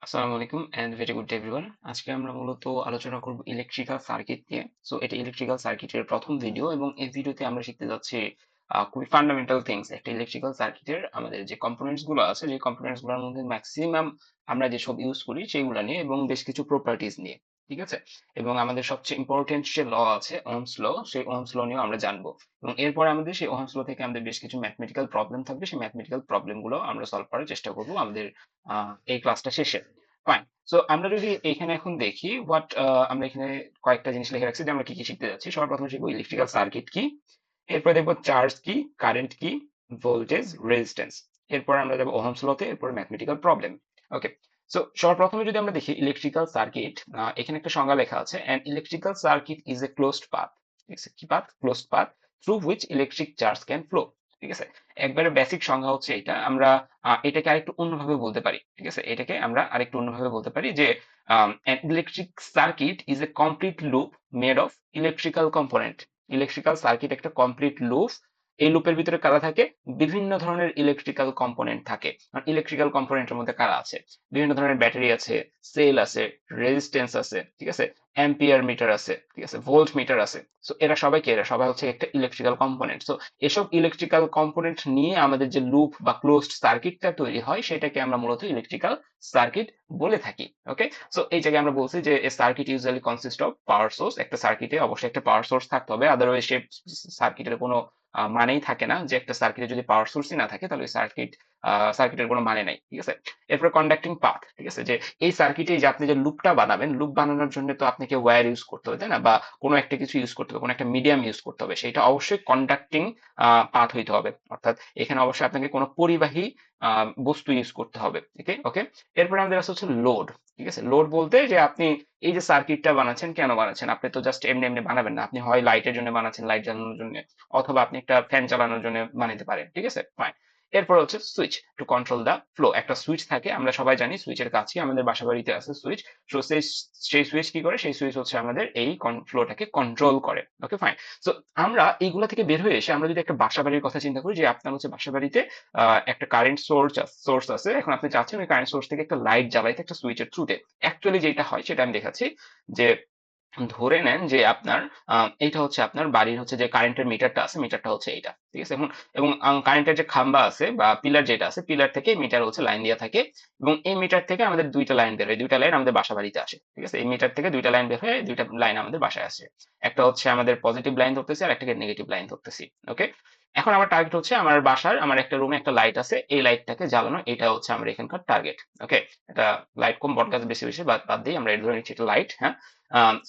আসসালামু আলাইকুম and very good day everyone. আজকে আমরা মূলত আলোচনা করব ইলেকট্রিক্যাল সার্কিট নিয়ে। সো এটা ইলেকট্রিক্যাল সার্কিটের প্রথম ভিডিও এবং এই ভিডিওতে আমরা শিখতে যাচ্ছি খুবই ফান্ডামেন্টাল থিংস একটা ইলেকট্রিক্যাল সার্কিটের আমাদের যে কম্পোনেন্টস গুলো আছে যে কম্পোনেন্টস গুলোর মধ্যে ম্যাক্সিমাম আমরা যেসব ইউজ করি সেইগুলো নিয়ে এবং বেশ কিছু প্রপার্টিজ নিয়ে। ঠিক আছে? এবং আমাদের সবচেয়ে ইম্পর্টেন্ট যে ল আছে ওহমস ল, সেই ওহমস ল নিয়েও আমরা জানবো। এবং এরপরে আমাদের সেই ওহমস ল থেকে আমাদের বেশ কিছু ম্যাথমেটিক্যাল প্রবলেম থাকবে, সেই ম্যাথমেটিক্যাল প্রবলেম গুলো আমরা সলভ করার চেষ্টা করবো আমাদের এই ক্লাসটা শেষে। ফাইন। সো আমরা যদি এখানে এখন দেখি আমরা এখানে কয়েকটা জিনিস লিখে রাখছি যে আমরা কি কি শিখতে যাচ্ছি। সবার প্রথমে শিখবো ইলেকট্রিক্যাল সার্কিট কি, এরপর দেখবো চার্জ কি, কারেন্ট কি, ভোল্টেজ, রেজিস্ট্যান্স। এরপর আমরা যাবো ওহমস লতে, এরপর ম্যাথমেটিক্যাল প্রবলেম। ওকে। সো সবার প্রথমে যদি আমরা দেখি ইলেকট্রিক্যাল সার্কিট, এখানে একটা সংজ্ঞা লেখা আছে, an electrical circuit is a closed path. ঠিক আছে, কি path? Closed path through which electric charge can flow. ঠিক আছে, একবারে বেসিক সংজ্ঞা হচ্ছে এটা। আমরা এটাকে আরেকটু অন্যভাবে বলতে পারি। ঠিক আছে, এটাকে আমরা আরেকটু অন্যভাবে বলতে পারি যে an electric circuit is a complete loop made of electrical component. Electrical circuit একটা কমপ্লিট লুপ। এই লুপের ভিতরে কারা থাকে? বিভিন্ন ধরনের ইলেকট্রিক্যাল কম্পোনেন্ট থাকে। ইলেকট্রিক্যাল কম্পোনেন্টের মধ্যে কারা আছে? বিভিন্ন ধরনের ব্যাটারি আছে, সেল আছে, রেজিস্ট্যান্স আছে, ঠিক আছে, অ্যাম্পিয়ার মিটার আছে, ঠিক আছে, ভোল্ট মিটার আছে। সো এরা সবাই হচ্ছে একটা ইলেকট্রিক্যাল কম্পোনেন্ট। সো এসব ইলেকট্রিক্যাল কম্পোনেন্ট নিয়ে আমাদের যে লুপ বা ক্লোজড সার্কিটটা তৈরি হয় সেটাকে আমরা মূলত ইলেকট্রিক্যাল সার্কিট বলে থাকি। ওকে। সো এই জায়গায় আমরা বলছি যে a circuit usually consist of power source. একটা সার্কিটে অবশ্যই একটা পাওয়ার সোর্স থাকতে হবে, আদারওয়াইজ সে সার্কিটের কোনো মানেই থাকে না। যে একটা সার্কিটে যদি পাওয়ার সোর্সই না থাকে তাহলে সার্কিটের কোনো মানে নাই। ঠিক আছে। এরপর কন্ডাক্টিং পাথ। ঠিক আছে, যে এই সার্কিটে যে আপনি যে লুপটা বানাবেন, লুপ বানানোর জন্য তো আপনাকে ওয়্যার ইউজ করতে হবে, তাই না? বা কোনো একটা কিছু ইউজ করতে হবে, কোনো একটা মিডিয়াম ইউজ করতে হবে, সেটা অবশ্যই কন্ডাক্টিং পাথ হইতে হবে। অর্থাৎ এখানে অবশ্যই আপনাকে কোনো পরিবাহী বস্তু ইউজ করতে হবে। ওকে ওকে। এরপরে আমাদের আছে হচ্ছে লোড। ঠিক আছে, লোড বলতে যে আপনি এই যে সার্কিটটা বানাচ্ছেন, কেন বানাচ্ছেন? আপনি তো জাস্ট এমনি এমনি বানাবেন না। আপনি হয় লাইটের জন্য বানাচ্ছেন, লাইট জ্বালানোর জন্য, অথবা আপনি একটা ফ্যান চালানোর জন্য বানাইতে পারেন। ঠিক আছে, ফাইন। এরপর হচ্ছে switch to control the flow. একটা সুইচ থাকে, আমরা সবাই জানি সুইচের কাছে আমাদের বাসা বাড়িতে আছে সুইচ। সো সেই সুইচ কি করে? সেই সুইচ হচ্ছে আমাদের এই ফ্লোটাকে কন্ট্রোল করে। ওকে, ফাইন। সো আমরা এইগুলা থেকে বের হয়ে এসে আমরা যদি একটা বাসা বাড়ির কথা চিন্তা করি, যে আপনার হচ্ছে বাসা বাড়িতে একটা কারেন্ট সোর্স আছে। এখন আপনি চাচ্ছেন ওই কারেন্ট সোর্স থেকে একটা লাইট জ্বালাইতে একটা সুইচের থ্রুতে। অ্যাকচুয়ালি যেটা হয় সেটা আমি দেখাচ্ছি। যে ধরে নেন যে আপনার এইটা হচ্ছে আপনার বাড়ির হচ্ছে যে কারেন্টের মিটারটা আছে, মিটারটা হচ্ছে এইটা। ঠিক আছে, এখন এবং কারেন্টের যে খাম্বা আছে বা পিলার যেটা আছে, পিলার থেকে মিটার হচ্ছে লাইন দেওয়া থাকে। এবং এই মিটার থেকে আমাদের দুইটা লাইন বের হয়, দুইটা লাইন আমাদের বাসা বাড়িতে আসে। ঠিক আছে, এই মিটার থেকে দুইটা লাইন বের হয়ে দুইটা লাইন আমাদের বাসায় আসে। একটা হচ্ছে আমাদের পজিটিভ লাইন ধরতেছি আর একটাকে নেগেটিভ লাইন ধরতেছি। ওকে। এখন আমার টার্গেট হচ্ছে আমার বাসার আমার একটা রুমে একটা লাইট আছে, এই লাইটটাকে জ্বালানো, এটা হচ্ছে আমার এখানকার টার্গেট। ওকে। এটা লাইট কম বট গাছ বেশি বেশি বাদ বাদ দিয়ে আমরা এটা ধরে নিচ্ছি এটা লাইট। হ্যাঁ।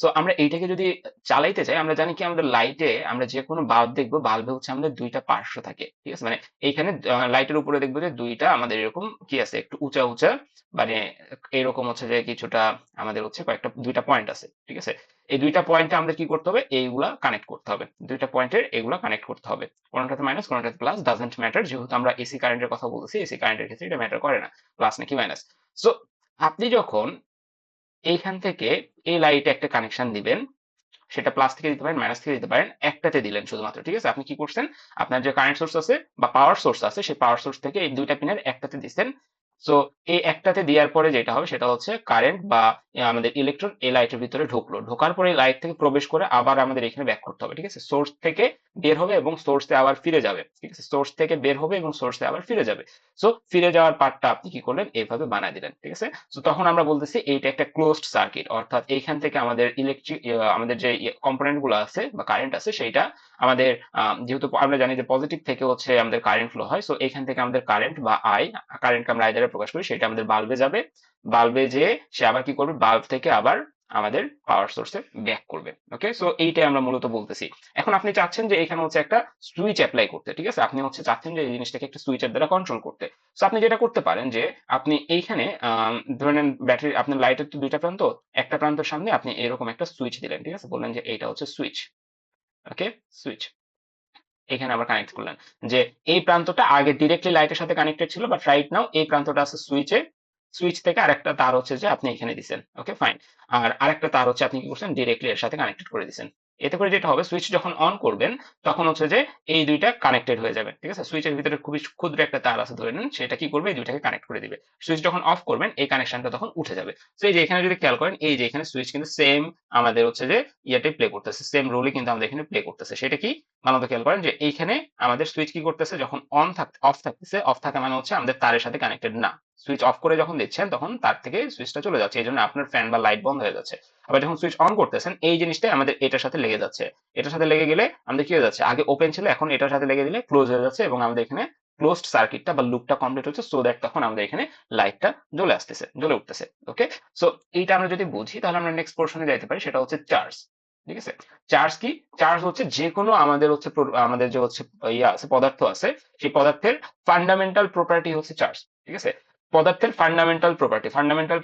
সো আমরা এইটাকে যদি চালাইতে চাই, আমরা জানি কি আমাদের লাইটে আমরা যে কোনো বাল্ব দেখবো, বাল্বে হচ্ছে আমাদের দুইটা পার্শ্ব থাকে। ঠিক আছে, মানে এইখানে লাইটের উপরে দেখবো যে দুইটা আমাদের এরকম কি আছে, একটু উঁচা উঁচা, মানে এরকম হচ্ছে যে কিছুটা আমাদের হচ্ছে কয়েকটা দুইটা পয়েন্ট আছে। ঠিক আছে, এই দুইটা পয়েন্টে আমাদের কি করতে হবে? এইগুলা কানেক্ট করতে হবে, দুইটা পয়েন্টের এগুলা কানেক্ট করতে হবে। কোনটাতে মাইনাস কোনটাতে প্লাস ডাজন্ট ম্যাটার, যেহেতু আমরা এসি কারেন্টের কথা বলছি, এসি কারেন্টের ক্ষেত্রে এটা ম্যাটার করে না প্লাস নাকি মাইনাস। সো আপনি যখন এইখান থেকে এই লাইটে একটা কানেকশন দিবেন, সেটা প্লাস থেকে দিতে পারেন, মাইনাস থেকে দিতে পারেন, একটাতে দিলেন শুধুমাত্র। ঠিক আছে, আপনি কি করছেন? আপনার যে কারেন্ট সোর্স আছে বা পাওয়ার সোর্স আছে, সেই পাওয়ার সোর্স থেকে এই দুইটা পিনের একটাতে দিচ্ছেন। সো এই একটাতে দেওয়ার পরে যেটা হবে সেটা হচ্ছে কারেন্ট বা আমাদের ইলেকট্রন এই লাইটের ভিতরে ঢুকলো, ঢোকার পরে লাইট থেকে প্রবেশ করে আবার আমাদের এখানে ব্যাক করতে হবে। ঠিক আছে, সোর্স থেকে বের হবে এবং সোর্সে আবার ফিরে যাবে। ঠিক আছে, সোর্স থেকে বের হবে এবং সোর্সে আবার ফিরে যাবে। সো ফিরে যাওয়ার পার্টটা আপনি কি করলেন? এইভাবে বানায় দিলেন। ঠিক আছে, সো তখন আমরা বলতেছি এইটা একটা ক্লোজড সার্কিট, অর্থাৎ এইখান থেকে আমাদের আমাদের যে কম্পোনেন্ট গুলো আছে বা কারেন্ট আছে সেইটা আমাদের যেহেতু আমরা জানি যে পজিটিভ থেকে হচ্ছে আমাদের কারেন্ট ফ্লো হয়, সো এখান থেকে আমাদের কারেন্ট বা কারেন্টকে আমরা আই দ্বারা প্রকাশ করি, সেটা আমাদের বাল্বে যাবে। বাল্বে যে সে আবার কি করবে? বাল্ব থেকে আবার আমাদের পাওয়ার সোর্সে ব্যাক করবে। ওকে, সো এইটাই আমরা মূলত বলতেছি। এখন আপনি চাচ্ছেন যে এখানে হচ্ছে একটা সুইচ অ্যাপ্লাই করতে। ঠিক আছে, আপনি হচ্ছে চাচ্ছেন যে এই জিনিসটাকে একটা সুইচের দ্বারা কন্ট্রোল করতে। সো আপনি যেটা করতে পারেন যে আপনি এইখানে ধরে নেন ব্যাটারি, আপনার লাইটের তো দুইটা প্রান্ত, একটা প্রান্তের সামনে আপনি এরকম একটা সুইচ দিলেন। ঠিক আছে, বললেন যে এইটা হচ্ছে সুইচ। ওকে, সুইচ এখানে আবার কানেক্ট করলেন যে এই প্রান্তটা আগে ডিরেক্টলি লাইটের সাথে কানেক্টেড ছিল, বাট রাইট নাও এই প্রান্তটা আছে সুইচে। সুইচ থেকে আরেকটা তার হচ্ছে যে আপনি এখানে দিছেন। ওকে, ফাইন। আর আরেকটা তার হচ্ছে আপনি কি করছেন? ডিরেক্টলি এর সাথে কানেক্টেড করে দিছেন। এতে করে যেটা হবে, সুইচ যখন অন করবেন তখন হচ্ছে যে এই দুইটা কানেক্টেড হয়ে যাবে, ঠিক আছে। সুইচের ভিতরে খুবই ক্ষুদ্র একটা তার আছে ধরে নিন, সেটা কি করবে, এই দুইটাকে কানেক্ট করে দিবে। সুইচ যখন অফ করবেন এই কানেকশনটা তখন উঠে যাবে। তো এই যে এখানে যদি খেয়াল করেন, এই যে এখানে সুইচ কিন্তু সেম আমাদের হচ্ছে যে ইয়েতে প্লে করতেছে, সেম রোলই কিন্তু আমাদের এখানে প্লে করতেছে। সেটা কি, ভালো মতো খেয়াল করেন যে এইখানে আমাদের সুইচ কি করতেছে, যখন অফ থাকতেছে, অফ থাকা মানে হচ্ছে আমাদের তারের সাথে কানেক্টেড না। সুইচ অফ করে যখন দিচ্ছেন তখন তার থেকে সুইচটা চলে যাচ্ছে, এই জন্য আপনার ফ্যান বা লাইট বন্ধ হয়ে যাচ্ছে। আবার যখন সুইচ অন করতেছেন এই জিনিসটাই আমাদের এটার সাথে লেগে যাচ্ছে। এটার সাথে লেগে গেলে আমাদের কি হয়ে যাচ্ছে, আগে ওপেন ছিল এখন এটার সাথে লেগে দিলে ক্লোজ হয়ে যাচ্ছে, এবং আমাদের এখানে ক্লোজড সার্কিটটা বা লুপটা কমপ্লিট হচ্ছে, সো দ্যাট তখন আমাদের এখানে লাইটটা জ্বলে উঠতেছে। ওকে, সো এইটা আমরা যদি বুঝি তাহলে আমরা নেক্সট পোর্শনে যাইতে পারি, সেটা হচ্ছে চার্জ। ঠিক আছে, চার্জ কি, চার্জ হচ্ছে যে কোনো আমাদের হচ্ছে আমাদের যে হচ্ছে ইয়া আছে, পদার্থ আছে, সেই পদার্থের ফান্ডামেন্টাল প্রপার্টি হচ্ছে চার্জ। ঠিক আছে, পদার্থের ফান্ডামেন্টাল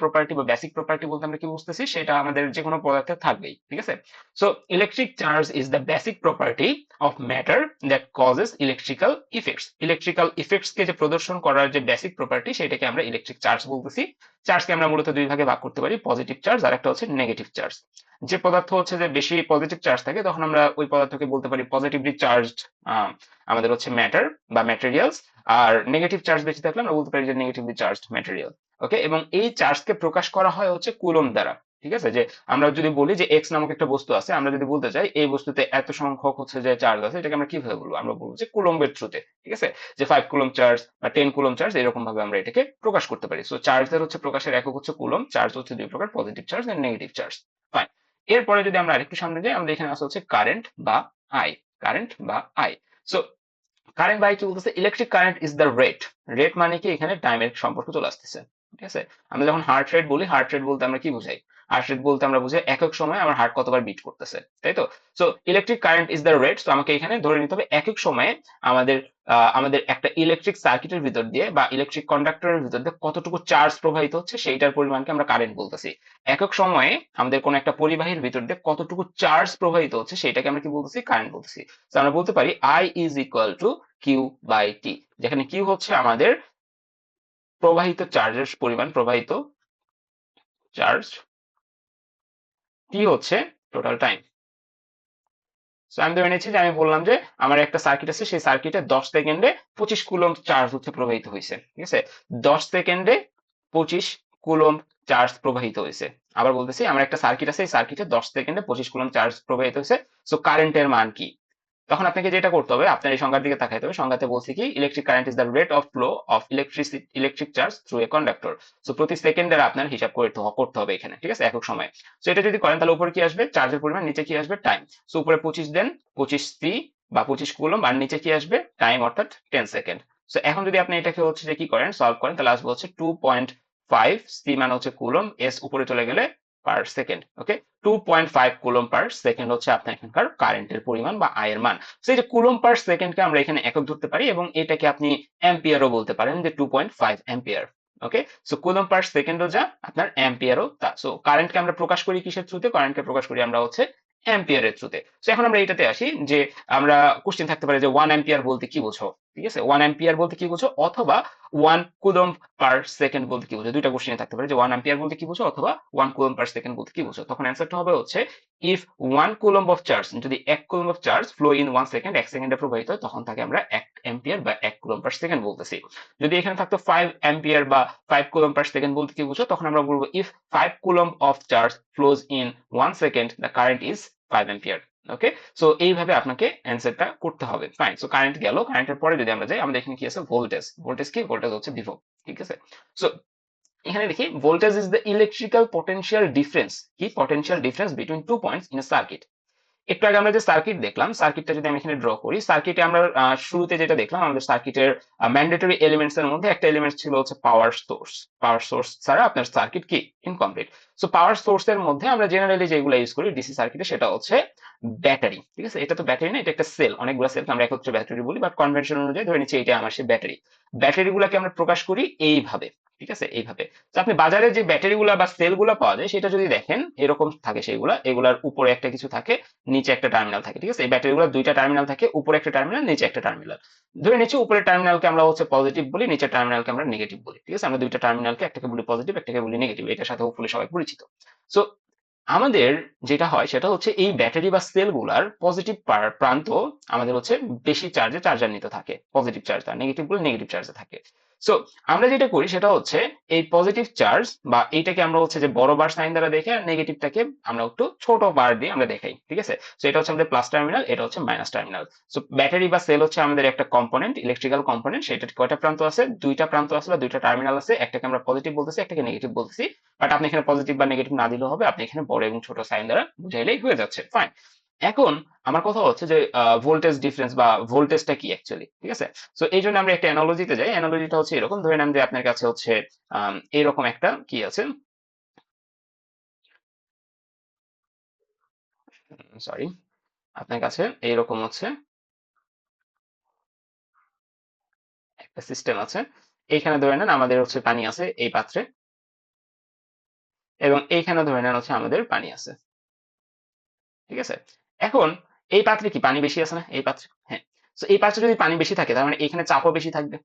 প্রপার্টি বা বেসিক প্রপার্টি বলতে আমরা কি বুঝতেছি, সেটা আমাদের যে কোনো পদার্থে থাকবেই। ঠিক আছে, so electric charge is the basic property of matter that causes electrical effects. Electrical effects কে যে প্রদর্শন করার যে বেসিক প্রপার্টি, সেটাকে আমরা ইলেকট্রিক চার্জ বলতেছি। চার্জকে আমরা মূলত দুই ভাগে ভাগ করতে পারি, পজিটিভ চার্জ আর একটা হচ্ছে নেগেটিভ চার্জ। যে পদার্থ হচ্ছে যে বেশি পজিটিভ চার্জ থাকে তখন আমরা ওই পদার্থকে বলতে পারি পজিটিভলি চার্জড আমাদের হচ্ছে ম্যাটার বা ম্যাটেরিয়ালস। আর নেগেটিভ চার্জ বেশি থাকলে আমরা বলতে পারি যে নেগেটিভলি চার্জড ম্যাটেরিয়াল। ওকে, এবং এই চার্জকে প্রকাশ করা হয় হচ্ছে কুলম্ব দ্বারা। ঠিক আছে, যে আমরা যদি বলি যে এক্স নামক একটা বস্তু আছে, আমরা যদি বলতে চাই এই বস্তুতে এত সংখ্যক হচ্ছে যে চার্জ আছে, এটাকে আমরা কিভাবে বলবো, আমরা বলবো যে কুলম্বের থ্রুতে। ঠিক আছে, যে 5 কুলম্ব চার্জ বা 10 কুলম্ব চার্জ, এরকম ভাবে আমরা এটাকে প্রকাশ করতে পারি। সো চার্জের হচ্ছে প্রকাশের একক হচ্ছে কুলম্ব। চার্জ হচ্ছে দুই প্রকার, positive charge and negative charge. Fine, এরপরে যদি আমরা আরেকটু সামনে যাই, আমাদের এখানে আছে হচ্ছে কারেন্ট বা আই। কারেন্ট বা আই, সো কারেন্ট বাই কি বলতেছে, electric current is the rate. Rate মানে কি, এখানে টাইমের সম্পর্ক চলে আসতেছে। ঠিক আছে, আমরা যখন হার্ট রেট বলি, হার্ট রেট বলতে আমরা কি বুঝাই, হার্ট রেট বলতে আমরা বুঝাই একক সময় আমার হার্ট কতবার বিট করতেছে, তাই তো। So electric current is the rate, তো আমাকে এখানে ধরে নিতে হবে একক সময়ে আমাদের আমাদের একটা ইলেকট্রিক সার্কিটের ভিতর দিয়ে বা ইলেকট্রিক কন্ডাক্টরের ভিতর দিয়ে কতটুকু চার্জ প্রবাহিত হচ্ছে, সেইটার পরিমাণকে আমরা কারেন্ট বলতেছি। একক সময়ে আমাদের কোন একটা পরিবাহীর ভিতর দিয়ে কতটুকু চার্জ প্রবাহিত হচ্ছে, সেটাকে আমরা কি বলতেছি, কারেন্ট বলতেছি। তো আমরা বলতে পারি I is equal to Q by T, যেখানে কিউ হচ্ছে আমাদের প্রবাহিত চার্জের পরিমাণ, প্রবাহিত চার্জ, টি হচ্ছে টোটাল টাইম। সো আমি ধরে নিচ্ছি যে আমি বললাম যে আমার একটা সার্কিট আছে, সেই সার্কিটে 10 সেকেন্ডে 25 কুলম্ব চার্জ হচ্ছে প্রবাহিত হয়েছে। ঠিক আছে, 10 সেকেন্ডে 25 কুলম্ব চার্জ প্রবাহিত হয়েছে। আবার বলতেছি, আমার একটা সার্কিট আছে, এই সার্কিটে 10 সেকেন্ডে 25 কুলম্ব চার্জ প্রবাহিত হয়েছে। সো কারেন্টের মান কি, তখন আপনাকে যেটা করতে হবে, আপনার এই সংজ্ঞার দিকে তাকাইতে হবে। সংজ্ঞাতে বলছি কি, electric current is the rate of flow of electric charge through a conductor. So প্রতি সেকেন্ডের আপনার হিসাব করতে হবে এখানে। ঠিক আছে, একক সময়। সো এটা যদি করেন তাহলে উপরে কি আসবে, চার্জের পরিমাণ, নিচে কি আসবে, টাইম। সো উপরে 25 দেন, 25 সি বা 25 কুলম্ব, আর নিচে কি আসবে, টাইম, অর্থাৎ 10 সেকেন্ড। সো এখন যদি আপনি এটাকে হচ্ছে যে কি করেন, সলভ করেন, তাহলে আসবে হচ্ছে 2.5, সি মানে হচ্ছে কুলম্ব, এস উপরে চলে গেলে পার সেকেন্ড। ওকে, 2.5 কুলম্ব পার সেকেন্ড হচ্ছে আপনার এখানকার কারেন্টের পরিমাণ বা আয়ের মান। সেই যে কুলম্ব পার সেকেন্ডকে আমরা এখানে একক ধরতে পারি, এবং এটাকে আপনি অ্যাম্পিয়ারও বলতে পারেন, যে 2.5 অ্যাম্পিয়ার। ওকে, সো কুলম্ব পার সেকেন্ডও যা, আপনার অ্যাম্পিয়ারও তা। সো কারেন্টকে আমরা প্রকাশ করি কিসের থ্রুতে, কারেন্টকে প্রকাশ করি আমরা হচ্ছে অ্যাম্পিয়ারের থ্রুতে। সো এখন আমরা এটাতে আসি যে আমরা কোশ্চেন থাকতে পারে যে 1 অ্যাম্পিয়ার বলতে কি বোঝো। ঠিক আছে, 1 অ্যাম্পিয়ার বলতে কি বোঝো, অথবা 1 কুলম্ব পার সেকেন্ড বলতে কি বোঝো, দুইটা কোশ্চেন থাকতে পারে যে 1 অ্যাম্পিয়ার বলতে কি বোঝো অথবা 1 কুলম্ব পার সেকেন্ড বলতে কি বোঝো। তখন অ্যান্সারটা হবে হচ্ছে, ইফ 1 কুলম্ব অফ চার্জ, যদি 1 coulomb of charge flow in 1 second, 1 সেকেন্ডে প্রবাহিত হয়, তখন তাকে আমরা 1 অ্যাম্পিয়ার বা 1 কুলম্ব পার সেকেন্ড বলতেছি। যদি এখানে থাকতো 5 অ্যাম্পিয়ার বা 5 কুলম্ব পার সেকেন্ড বলতে কি বুঝো, তখন আমরা বলবো if 5 coulomb of charge flows in 1 second, the current is 5 ampere. Okay, so এইভাবে আপনাকে অ্যান্সারটা করতে হবে। ফাইন, সো কারেন্ট গেল, কারেন্টের পরে যদি আমরা যাই, আমাদের এখানে কি আছে, ভোল্টেজ। ভোল্টেজ কি, ভোল্টেজ হচ্ছে বিভব। ঠিক আছে, সো এখানে দেখি, voltage is the electrical potential difference, কি, potential difference between two points in a circuit. একটু আগে আমরা যে সার্কিট দেখলাম, সার্কিটটা যদি আমি এখানে ড্র করি, সার্কিটে আমরা শুরুতে যেটা দেখলাম, আমাদের সার্কিটের ম্যান্ডেটরি এলিমেন্টস এর মধ্যে একটা এলিমেন্ট ছিল হচ্ছে পাওয়ার সোর্স। পাওয়ার সোর্স ছাড়া আপনার সার্কিট কি, ইনকমপ্লিট। সো পাওয়ার সোর্স এর মধ্যে আমরা জেনারেলি যেগুলো ইউজ করি ডিসি সার্কিটে, সেটা হচ্ছে ব্যাটারি। ঠিক আছে, এটা তো ব্যাটারি না, এটা একটা সেল, অনেকগুলো সেলকে আমরা একত্রে ব্যাটারি বলি, বাট কনভেনশন অনুযায়ী ধরে নিচ্ছি এটা আমার সে ব্যাটারি। ব্যাটারি গুলাকে আমরা প্রকাশ করি এইভাবে। ঠিক আছে, এইভাবে। তো আপনি বাজারে যে ব্যাটারি গুলা বা সেল গুলা পাওয়া যায়, সেটা যদি দেখেন এরকম থাকে, সেগুলা, এগুলার উপরে একটা কিছু থাকে, নিচে একটা টার্মিনাল থাকে। ঠিক আছে, এই ব্যাটারিগুলো দুইটা টার্মিনাল থাকে, উপরে একটা টার্মিনাল, নিচে একটা টার্মিনাল। ধরে নিচ্ছি উপরের টার্মিনালকে আমরা হচ্ছে পজিটিভ বলি, নিচের টার্মিনালকে আমরা নেগেটিভ বলি। ঠিক আছে, আমরা দুইটা টার্মিনালকে, একটাকে বলি পজিটিভ, একটাকে বলি নেগেটিভ, এটার সাথে হোপফুলি সবাই পরিচিত। সো আমাদের যেটা হয় সেটা হচ্ছে এই ব্যাটারি বা সেলগুলার পজিটিভ প্রান্ত আমাদের হচ্ছে বেশি চার্জে চার্জান্বিত থাকে, পজিটিভ চার্জ, আর নেগেটিভ গুলো নেগেটিভ চার্জে থাকে। সো আমরা যেটা করি সেটা হচ্ছে এই পজিটিভ চার্জ বা এইটাকে আমরা হচ্ছে যে বড় বার সাইন দ্বারা দেখে, আর নেগেটিভটাকে আমরা একটু ছোট বার দিয়ে আমরা দেখাই, ঠিক আছে। সো এটা হচ্ছে আমাদের প্লাস টার্মিনাল, এটা হচ্ছে মাইনাস টার্মিনাল। সো ব্যাটারি বা সেল হচ্ছে আমাদের একটা কম্পোনেন্ট, ইলেকট্রিক্যাল কম্পোনেন্ট। সেটা কয়টা প্রান্ত আছে? দুইটা প্রান্ত আছে বা দুইটা টার্মিনাল আছে। একটাকে আমরা পজিটিভ বলতেছি, একটাকে নেগেটিভ বলতেছি। বাট আপনি এখানে পজিটিভ বা নেগেটিভ না দিলেও হবে, আপনি এখানে বড় এবং ছোট সাইন দ্বারা বুঝাইলেই হয়ে যাচ্ছে, ফাইন। এখন আমার কথা হচ্ছে যে ভোল্টেজ ডিফারেন্স বা ভোল্টেজটা কি অ্যাকচুয়ালি, ঠিক আছে। সো এই জন্য আমরা একটা অ্যানালজিতে যাই। অ্যানালজিটা হচ্ছে এরকম, ধরে নেন যে আপনার কাছে হচ্ছে এরকম একটা কি আছে, সরি, আপনার কাছে এইরকম হচ্ছে একটা সিস্টেম আছে। এইখানে ধরে নেন আমাদের হচ্ছে পানি আছে এই পাত্রে, এবং এইখানে ধরে নেন হচ্ছে আমাদের পানি আছে, ঠিক আছে। এখন এই পাত্রে কি পানি বেশি আছে না? এই পাত্রে, হ্যাঁ। তো এই পাত্রে যদি পানি বেশি থাকে তার মানে এখানে চাপও বেশি থাকবে।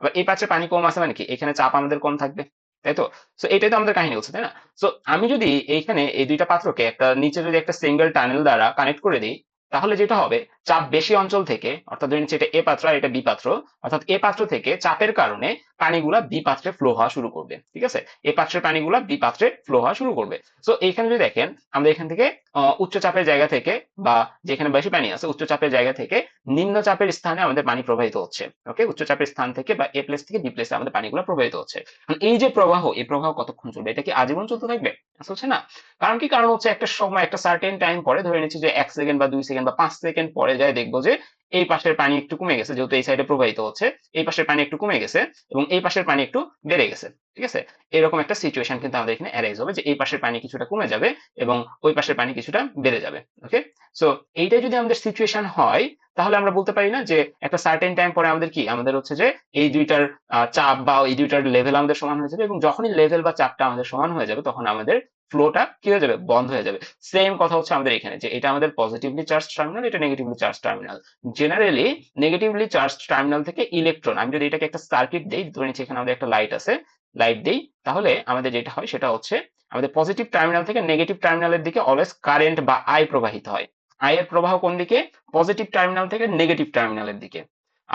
আবার এই পাত্রে পানি কম আছে মানে কি এখানে চাপ আমাদের কম থাকবে, তাই তো। সো এটাই তো আমাদের কাহিনী হচ্ছে, তাই না? সো আমি যদি এইখানে এই দুইটা পাত্রকে একটা নিচে যদি একটা সিঙ্গেল টানেল দ্বারা কানেক্ট করে দিই, তাহলে যেটা হবে, চাপ বেশি অঞ্চল থেকে, অর্থাৎ ধরে নিচ্ছি এটা এ পাত্র আর এটা বি পাত্র, অর্থাৎ এ পাত্র থেকে চাপের কারণে পানিগুলা বি পাত্রে ফ্লো হওয়া শুরু করবে, ঠিক আছে। এ পাত্রের পানিগুলা বি পাত্রে ফ্লো হওয়া শুরু করবে। সো এইখানে যদি দেখেন, আমরা এখান থেকে উচ্চ চাপের জায়গা থেকে, বা যেখানে বেশি পানি আছে উচ্চ চাপের জায়গা থেকে নিম্ন চাপের স্থানে আমাদের পানি প্রবাহিত হচ্ছে, ওকে। উচ্চ চাপের স্থান থেকে বা এ প্লেস থেকে বি প্লেসে আমাদের পানিগুলো প্রবাহিত হচ্ছে। এই যে প্রবাহ, এই প্রবাহ কতক্ষণ চলবে? এটা কি আজীবন চলতে থাকবে? আসলে হচ্ছে না। কারণ কি? কারণ হচ্ছে একটা সময়, একটা সার্টেন টাইম পরে, ধরে নিচ্ছি যে 1 সেকেন্ড বা 2 সেকেন্ড বা 5 সেকেন্ড পরে যায় দেখবো যে এই পাশের পানি একটু কমে গেছে, যেহেতু এই সাইডে প্রবাহিত হচ্ছে, এই পাশের পানি একটু কমে গেছে এবং এই পাশের পানি একটু বেড়ে গেছে, ঠিক আছে। এরকম একটা সিচুয়েশন কিন্তু আমাদের এখানে অ্যারাইজ হবে যে এই পাশের পানি কিছুটা কমে যাবে এবং ওই পাশের পানি কিছুটা বেড়ে যাবে, ওকে। সো এইটাই যদি আমাদের সিচুয়েশন হয়, তাহলে আমরা বলতে পারি না যে একটা সার্টেন টাইম পরে আমাদের কি, আমাদের হচ্ছে যে এই দুইটার চাপ বা এই দুইটার লেভেল আমাদের সমান হয়ে যাবে, এবং যখনই লেভেল বা চাপটা আমাদের সমান হয়ে যাবে তখন আমাদের ফ্লোটা কি হয়ে যাবে? বন্ধ হয়ে যাবে। সেম কথা হচ্ছে আমাদের এখানে, যে এটা আমাদের পজিটিভলি চার্জ টার্মিনাল, এটা negatively charge terminal. Generally negatively charge terminal থেকে ইলেকট্রন, আমি যদি এটাকে একটা সার্কিট দেই, ধরে নিচ্ছি এখানে আমাদের একটা লাইট আছে, লাইট দেই, তাহলে আমাদের যেটা হয় সেটা হচ্ছে আমাদের পজিটিভ টার্মিনাল থেকে নেগেটিভ টার্মিনালের দিকে অলওয়েজ কারেন্ট বা আই প্রবাহিত হয়। আই এর প্রবাহ কোন দিকে? পজিটিভ টার্মিনাল থেকে নেগেটিভ টার্মিনালের দিকে।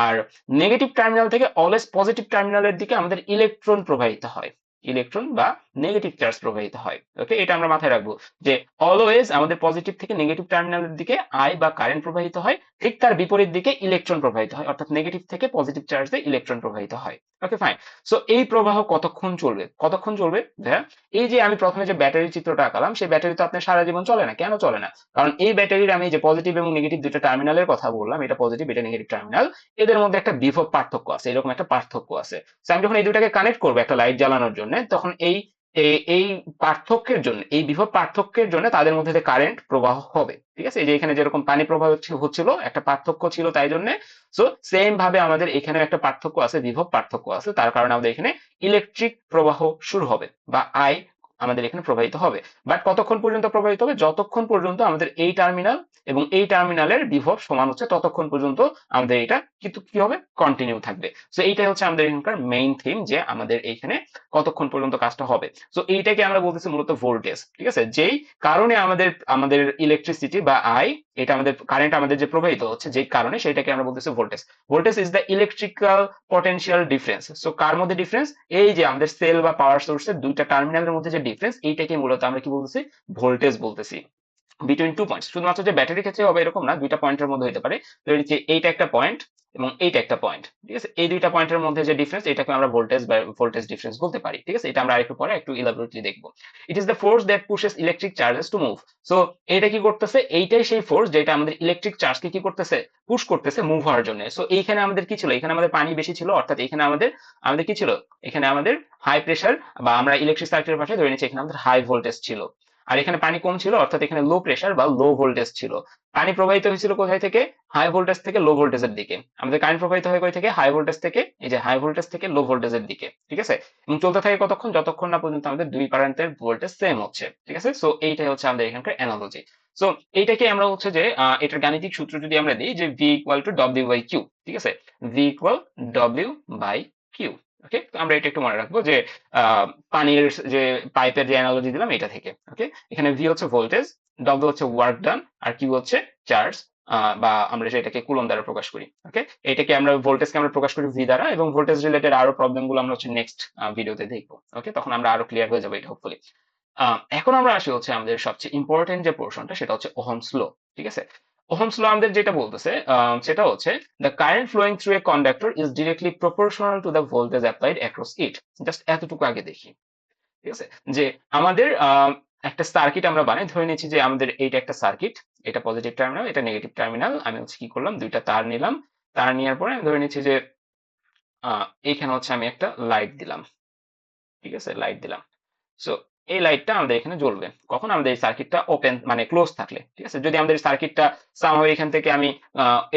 আর নেগেটিভ টার্মিনাল থেকে অলওয়েজ পজিটিভ টার্মিনালের দিকে আমাদের ইলেকট্রন প্রবাহিত হয়, ইলেকট্রন বা নেগেটিভ চার্জ প্রবাহিত হয়, ওকে। এটা আমরা মাথায় রাখবো যে অলওয়েজ আমাদের পজিটিভ থেকে নেগেটিভ টার্মিনালের দিকে আই বা কারেন্ট প্রবাহিত হয়, ঠিক তার বিপরীত দিকে ইলেকট্রন প্রবাহিত হয়, অর্থাৎ নেগেটিভ থেকে পজিটিভ চার্জে ইলেকট্রন প্রবাহিত হয়, ওকে ফাইন। সো এই প্রবাহ কতক্ষণ চলবে? কতক্ষণ চলবে ভাইয়া? এই যে আমি প্রথমে যে ব্যাটারির চিত্রটা আঁকালাম, সেই ব্যাটারি তো আপনার সারা জীবন চলে না। কেন চলে না? কারণ এই ব্যাটারির আমি যে পজিটিভ এবং নেগেটিভ দুইটা টার্মিনালের কথা বললাম, এটা পজিটিভ এটা নেগেটিভ টার্মিনাল, এদের মধ্যে একটা বিভব পার্থক্য আছে, এরকম একটা পার্থক্য আছে। So, আমি যখন এই দুটাকে কানেক্ট করবো একটা লাইট জ্বালানোর জন্য, তখন এই পার্থক্যের জন্য, এই বিভব পার্থক্যের জন্য তাদের মধ্যে কারেন্ট প্রবাহ হবে, ঠিক আছে। এই যে এখানে যেরকম পানি প্রবাহ হচ্ছিল, একটা পার্থক্য ছিল তাই জন্য। সো সেম ভাবে আমাদের এখানে একটা পার্থক্য আছে, বিভব পার্থক্য আছে, তার কারণে আমাদের এখানে ইলেকট্রিক প্রবাহ শুরু হবে বা আই আমাদের এখানে প্রবাহিত হবে। বাট কতক্ষণ পর্যন্ত প্রবাহিত হবে? যতক্ষণ পর্যন্ত আমাদের এই টার্মিনাল এবং এই টার্মিনালের বিভব সমান হচ্ছে, ততক্ষণ পর্যন্ত আমাদের এটা কিন্তু কি হবে? কন্টিনিউ থাকবে। সো এইটাই হচ্ছে আমাদের এখানকার মেইন থিম, যে আমাদের এইখানে কতক্ষণ পর্যন্ত কাজটা হবে। সো এইটাকে আমরা বলতেছি মূলত ভোল্টেজ, ঠিক আছে। যেই কারণে আমাদের আমাদের ইলেকট্রিসিটি বা আই, এটা আমাদের কারেন্ট আমাদের যে প্রবাহিত হচ্ছে, যে কারণে, সেটাকে আমরা বলতেছি voltage. Voltage is the electrical potential difference. So কার মধ্যে ডিফারেন্স? এই যে আমাদের সেল বা পাওয়ার সোর্সের দুইটা টার্মিনালের মধ্যে যে ডিফারেন্স, এইটাকে মূলত আমরা কি বলতেছি? ভোল্টেজ বলতেছি। বিটুইন টু পয়েন্টস, শুধুমাত্র যে ব্যাটারির ক্ষেত্রে হবে এরকম না, দুইটা পয়েন্টের মধ্যে হতে পারে। ধরে নিচ্ছি এইটা একটা পয়েন্ট এবং এইটা একটা পয়েন্ট, ঠিক আছে। এই দুইটা পয়েন্টের মধ্যে যে ডিফারেন্স, এটাকে আমরা ভোল্টেজ বা ভোল্টেজ ডিফারেন্স বলতে পারি, ঠিক আছে। এটা আমরা আরেকটু পরে একটু ইলাবোরেটলি দেখবো। It is the force that pushes electric charges to move. So এটা কি করতেছে? এইটাই সেই ফোর্স যেটা আমাদের ইলেকট্রিক চার্জকে কি করতেছে? পুশ করতেছে মুভ হওয়ার জন্য। সো এইখানে আমাদের কি ছিল? এখানে আমাদের পানি বেশি ছিল, অর্থাৎ এখানে আমাদের আমাদের কি ছিল? এখানে আমাদের হাই প্রেসার, বা আমরা ইলেকট্রিক সার্কিটের ভাষায় ধরে নিচ্ছি এখানে আমাদের হাই ভোল্টেজ ছিল। আর এখানে পানি কম ছিল, অর্থাৎ এখানে লো প্রেসার বা লো ভোল্টেজ ছিল। পানি প্রবাহিত হয়েছিল কোথায় থেকে? হাই ভোল্টেজ থেকে লো ভোল্টেজের দিকে। আমাদের কারেন্ট প্রবাহিত হয় কই থেকে? হাই ভোল্টেজ থেকে, এই যে হাই ভোল্টেজ থেকে লো ভোল্টেজের দিকে, ঠিক আছে। এবং চলতে থাকে কতক্ষণ? যতক্ষণ না পর্যন্ত আমাদের দুই কারেন্টের ভোল্টেজ সেম হচ্ছে, ঠিক আছে। সো এইটাই হচ্ছে আমাদের এখানকার অ্যানালজি। সো এইটাকে আমরা হচ্ছে যে এটার গাণিতিক সূত্র যদি আমরা দিই, যে V equal to W by Q, ঠিক আছে। V equal W by Q, okay, তো আমরা এটা একটু মনে রাখবো যে আহ, পানির যে পাইপের যে অ্যানালজি দিলাম এটা থেকে। ওকে, এখানে ভি হচ্ছে ভোল্টেজ, ডব্লিউ হচ্ছে ওয়ার্ক ডান, আর কিউ হচ্ছে চার্জ, বা আমরা সেটাকে কুলম দ্বারা প্রকাশ করি। ওকে, এটাকে আমরা ভোল্টেজকে আমরা প্রকাশ করি ভি দ্বারা, এবং ভোল্টেজ রিলেটেড আরো প্রবলেম গুলো আমরা হচ্ছে নেক্সট ভিডিওতে দেখবো। ওকে, তখন আমরা আরো ক্লিয়ার হয়ে যাবো এটা হোপফুলি। এখন আমরা আসি হচ্ছে আমাদের সবচেয়ে ইম্পর্টেন্ট যে পোর্শনটা, সেটা হচ্ছে ওহমস ল। ঠিক আছে, ওহমস ল আমাদের যেটা বলতেছে সেটা হচ্ছে the current flowing through a conductor is directly proportional to the voltage applied across it. Just এতটুকু আগে দেখি। ঠিক আছে, যে আমাদের একটা সার্কিট আমরা বানাই, ধরে নিচ্ছি যে আমাদের এইটা একটা সার্কিট, এটা পজিটিভ টার্মিনাল, এটা নেগেটিভ টার্মিনাল। আমি হচ্ছে কি করলাম, দুইটা তার নিলাম। তার নেওয়ার পরে আমি ধরে নিচ্ছি যে এইখানে হচ্ছে আমি একটা লাইট দিলাম। ঠিক আছে, লাইট দিলাম। সো এই লাইটটা আমাদের এখানে জ্বলবে কখন, আমাদের এই সার্কিটটা ওপেন মানে ক্লোজ থাকলে। ঠিক আছে, যদি আমাদের সার্কিটটা সামহাও এখান থেকে আমি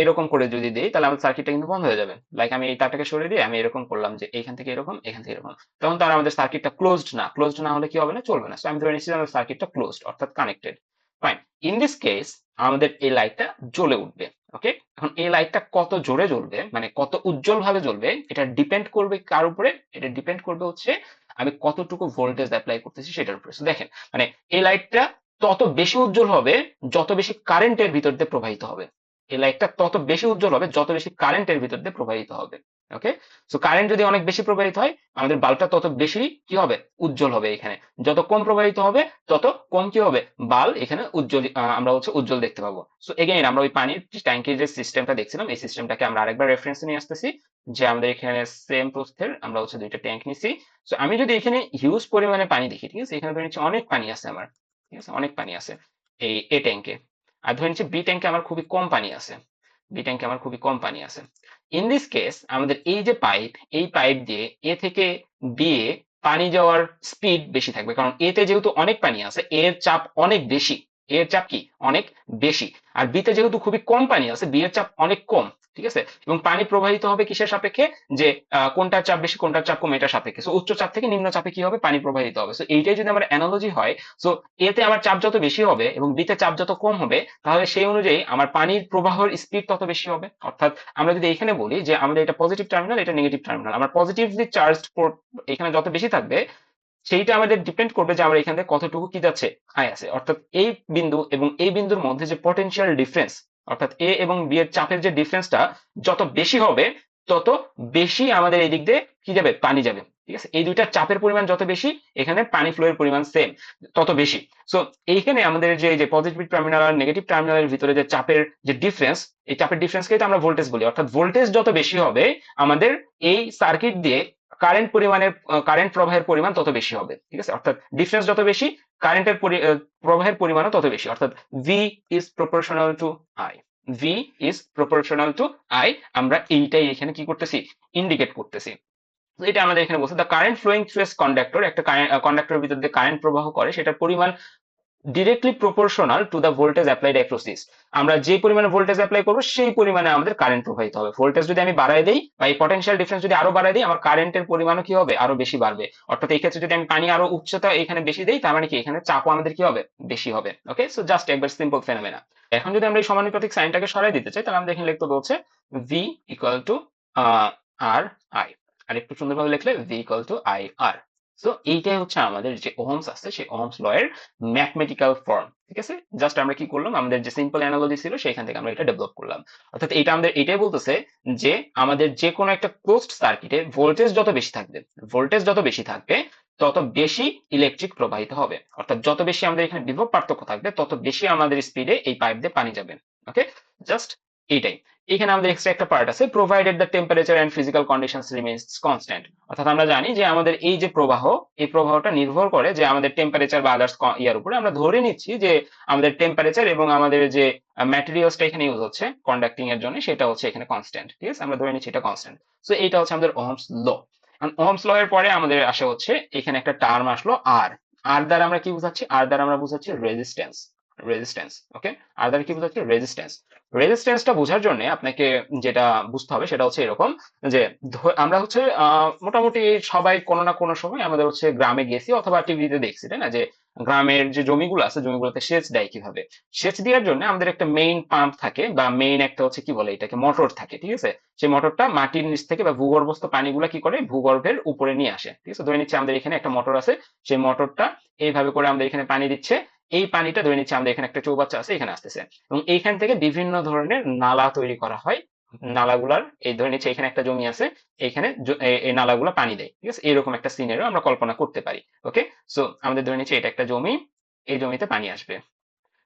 এরকম করে যদি দিই, তাহলে আমাদের সার্কিটটা কিন্তু বন্ধ হয়ে যাবে। লাইক আমি এই তারটাকে সরিয়ে দিয়ে আমি এরকম করলাম যে এইখান থেকে এরকম, এখান থেকে এরকম, তখন তার আমাদের সার্কিটটা ক্লোজড না। ক্লোজড না হলে কি হবে না, চলবে না। সো আমি ধরে নিচ্ছি যে আমাদের সার্কিটটা ক্লোজড অর্থাৎ connected. Fine, in this case আমাদের এই লাইটটা জ্বলে উঠবে। ওকে, এখন এই লাইটটা কত জোরে জ্বলবে, মানে কত উজ্জ্বল ভাবে জ্বলবে, এটা ডিপেন্ড করবে কার উপরে? এটা ডিপেন্ড করবে হচ্ছে আমি কতটুকু ভোল্টেজ অ্যাপ্লাই করতেছি সেটার উপরে। So দেখেন, মানে এই লাইটটা তত বেশি উজ্জ্বল হবে যত বেশি কারেন্টের ভিতর দিয়ে প্রবাহিত হবে। এই লাইটটা তত বেশি উজ্জ্বল হবে যত বেশি কারেন্টের ভিতর দিয়ে প্রবাহিত হবে। ওকে, সো কারেন্ট যদি অনেক বেশি প্রবাহিত হয়, আমাদের বাল্বটা তত বেশি কি হবে, উজ্জ্বল হবে। এখানে যত কম প্রবাহিত হবে তত কম কি হবে, বাল্ব এখানে উজ্জ্বল, আমরা হচ্ছে উজ্জ্বল দেখতে পাবো। সো এগেইন আমরা ওই পানির ট্যাঙ্কির যে সিস্টেমটা দেখছিলাম, এই সিস্টেমটাকে আমরা আরেকবার রেফারেন্স নিয়ে আসতেছি, যে আমাদের এখানে সেম প্রস্থের আমরা হচ্ছে দুইটা ট্যাঙ্ক নিছি। সো আমি যদি এখানে হিউজ পরিমাণে পানি দেখি, ঠিক আছে, এখানে ধরে নিচ্ছি অনেক পানি আছে আমার। ঠিক আছে, অনেক পানি আছে এই এ ট্যাঙ্কে। আর ধরে নিচ্ছি বি ট্যাঙ্কে আমার খুবই কম পানি আছে। বি ট্যাঙ্কে আমার খুবই কম পানি আছে। ইন দিস কেস আমাদের এই যে পাইপ, এই পাইপ দিয়ে এ থেকে বি এ পানি যাওয়ার স্পিড বেশি থাকবে, কারণ এতে যেহেতু অনেক পানি আছে, এর চাপ অনেক বেশি। এর চাপ কি, অনেক বেশি। আর বিতে যেহেতু খুবই কম পানি আছে, বি এর চাপ অনেক কম। ঠিক আছে, এবং পানি প্রবাহিত হবে কিসের সাপেক্ষে, যে কোনটার চাপ বেশি কোনটার চাপ কম এটার সাপেক্ষে। সো উচ্চ চাপ থেকে নিম্ন চাপে কি হবে, পানি প্রবাহিত হবে। সো এইটাই যদি আমার অ্যানালজি হয়, সো এতে আমার চাপ যত বেশি হবে এবং বিতে চাপ যত কম হবে, তাহলে সেই অনুযায়ী আমার পানির প্রবাহের স্পিড তত বেশি হবে। অর্থাৎ আমরা যদি এখানে বলি যে আমাদের এটা পজিটিভ টার্মিনাল, এটা নেগেটিভ টার্মিনাল, আমার পজিটিভলি চার্জড পোর্ট এখানে যত বেশি থাকবে, সেইটা আমাদের ডিপেন্ড করবে যে আমরা এখান থেকে কতটুকু কি যাচ্ছে, আয় আছে। অর্থাৎ এই বিন্দু এবং এই বিন্দুর মধ্যে যে পটেনশিয়াল ডিফারেন্স, অর্থাৎ এ এবং বি এর চাপের যে ডিফারেন্সটা যত বেশি হবে, তত বেশি আমাদের এই দিক দিয়ে কি যাবে, পানি যাবে। ঠিক আছে, এই দুইটা চাপের পরিমাণ যত বেশি, এখানে পানি ফ্লো এর পরিমাণ সেম, তত বেশি। সো এইখানে আমাদের যে পজিটিভ টার্মিনাল আর নেগেটিভ টার্মিনালের ভিতরে যে চাপের যে ডিফারেন্স, এই চাপের ডিফারেন্সকে তো আমরা ভোল্টেজ বলি। অর্থাৎ ভোল্টেজ যত বেশি হবে, আমাদের এই সার্কিট দিয়ে কারেন্ট প্রবাহের পরিমাণ তত বেশি হবে। ঠিক আছে, অর্থাৎ ডিফারেন্স যত বেশি, কারেন্টের প্রবাহের পরিমাণও তত বেশি। অর্থাৎ V is proportional to I. V is proportional to I. আমরা এইটাই এখানে কি করতেছি, ইন্ডিকেট করতেছি। তো এটা আমাদের এখানে বলছে the current flowing through a conductor, একটা কন্ডাক্টরের ভিতর দিয়ে কারেন্ট প্রবাহ করে, সেটার পরিমাণ directly proportional to the voltage applied across this. আমরা যে পরিমাণে ভোল্টেজ অ্যাপ্লাই করবো সেই পরিমাণে আমাদের কারেন্ট প্রবাহিত হবে। ভোল্টেজ যদি আমি বাড়াই দিই বা এই পটেনশিয়াল ডিফারেন্স যদি আরো বাড়াই দিই, আমার কারেন্টের পরিমাণও কি হবে, আরো বেশি বাড়বে। অর্থাৎ এই ক্ষেত্রে যদি আমি পানি আরো উচ্চতা এখানে বেশি দিই, তার মানে কি এখানে চাপও আমাদের কি হবে, বেশি হবে। ওকে, সো জাস্ট একবার সিম্পল ফেনোমেনা। এখন যদি আমরা এই সমানুপাতিক সাইনটাকে সরাই দিতে চাই, তাহলে আমরা এখানে লিখতে বলছে V equal to R I. আর একটু সুন্দরভাবে লিখলে V equal to I R. So এইটাই হচ্ছে আমাদের যে ওহমস আছে, সেই ওহমস ল এর ম্যাথমেটিক্যাল ফর্ম। ঠিক আছে, জাস্ট আমরা কি করলাম, আমাদের যে সিম্পল অ্যানালজি ছিল সেখান থেকে আমরা এটা ডেভেলপ করলাম। অর্থাৎ এটা আমাদের এটাই বলতেছে যে আমাদের যে কোনো একটা ক্লোজড সার্কিটে ভোল্টেজ যত বেশি থাকবে, ভোল্টেজ যত বেশি থাকবে তত বেশি ইলেকট্রিক প্রবাহিত হবে। অর্থাৎ যত বেশি আমাদের এখানে বিভব পার্থক্য থাকবে, তত বেশি আমাদের স্পিডে এই পাইপ দিয়ে পানি যাবে। ওকে, জাস্ট এইটাই। এখানে আমাদের এক্সট্রা একটা পার্ট আছে, provided the temperature and physical conditions remains constant. অর্থাৎ আমরা জানি যে আমাদের এই যে প্রবাহ, এই প্রবাহটা নির্ভর করে যে আমাদের টেম্পারেচার বা আদার্স ইয়ার উপরে। আমরা ধরে নিচ্ছি যে আমাদের টেম্পারেচার এবং আমাদের যে ম্যাটেরিয়ালসটা এখানে ইউজ হচ্ছে কন্ডাক্টিং এর জন্য, সেটা হচ্ছে এখানে কনস্ট্যান্ট। ঠিক আছে, আমরা ধরে নিচ্ছি এটা কনস্ট্যান্ট। সো এইটা হচ্ছে আমাদের ওহমস ল। ওহমস ল এর পরে আমাদের আসে হচ্ছে এখানে একটা টার্ম আসলো আর। আর দ্বারা আমরা কি বুঝাচ্ছি, আর দ্বারা আমরা বুঝাচ্ছি রেজিস্ট্যান্স। রেজিস্ট্যান্স, ওকে, আর দ্বারা কি বুঝাচ্ছি, রেজিস্ট্যান্স। রেজিস্ট্যান্সটা বোঝার জন্য আপনাকে যেটা বুঝতে হবে সেটা হচ্ছে এরকম, যে আমরা হচ্ছে মোটামুটি সবাই কোনো না কোনো সময় আমাদের হচ্ছে গ্রামে গেছি অথবা টিভিতে দেখছি, তাই না, যে গ্রামের যে জমিগুলো আছে জমিগুলোতে সেচ দেয় কিভাবে? সেচ দেওয়ার জন্য আমাদের একটা মেইন পাম্প থাকে বা মেইন একটা হচ্ছে কি বলে এটাকে মোটর থাকে, ঠিক আছে? সেই মোটরটা মাটির নিচ থেকে বা ভূগর্ভস্থ পানিগুলা কি করে ভূগর্ভের উপরে নিয়ে আসে, ঠিক আছে? ধরে নিচ্ছি আমাদের এখানে একটা মোটর আছে, সেই মোটরটা এইভাবে করে আমাদের এখানে পানি দিচ্ছে, এই পানিটা ধরে নিচ্ছি আমাদের এখানে একটা চৌবাচ্চা আছে এখানে আসতেছে, এবং এইখান থেকে বিভিন্ন ধরনের নালা তৈরি করা হয়। নালাগুলার এই ধরে নিচ্ছি এখানে একটা জমি আছে, এখানে এই নালাগুলা পানি দেয়, ঠিক আছে? এরকম একটা সিনারিও আমরা কল্পনা করতে পারি। ওকে, সো আমাদের ধরে নিচ্ছি এটা একটা জমি, এই জমিতে পানি আসবে।